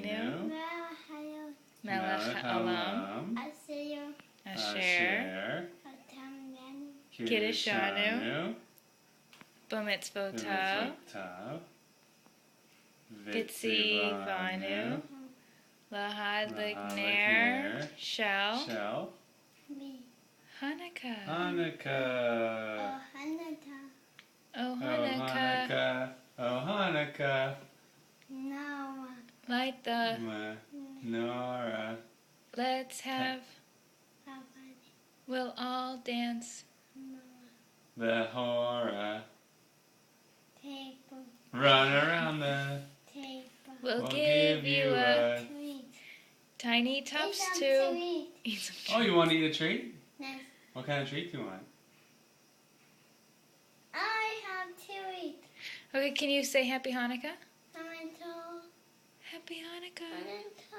Aleinu, Melech Haolam, Asher, Kiddushanu, B'mitzvotav, V'tzivanu, Lahadlik ner shel Hanukkah. Hanukkah. Oh Hanukkah, Oh Hanukkah. light the Menorah. let's have, we'll all dance. The horror. Run around the. We'll give you a tiny tufts to eat some Oh, you want to eat a treat? Yes. What kind of treat do you want? I have to eat. Okay, can you say Happy Hanukkah? Hanukkah. Happy Hanukkah.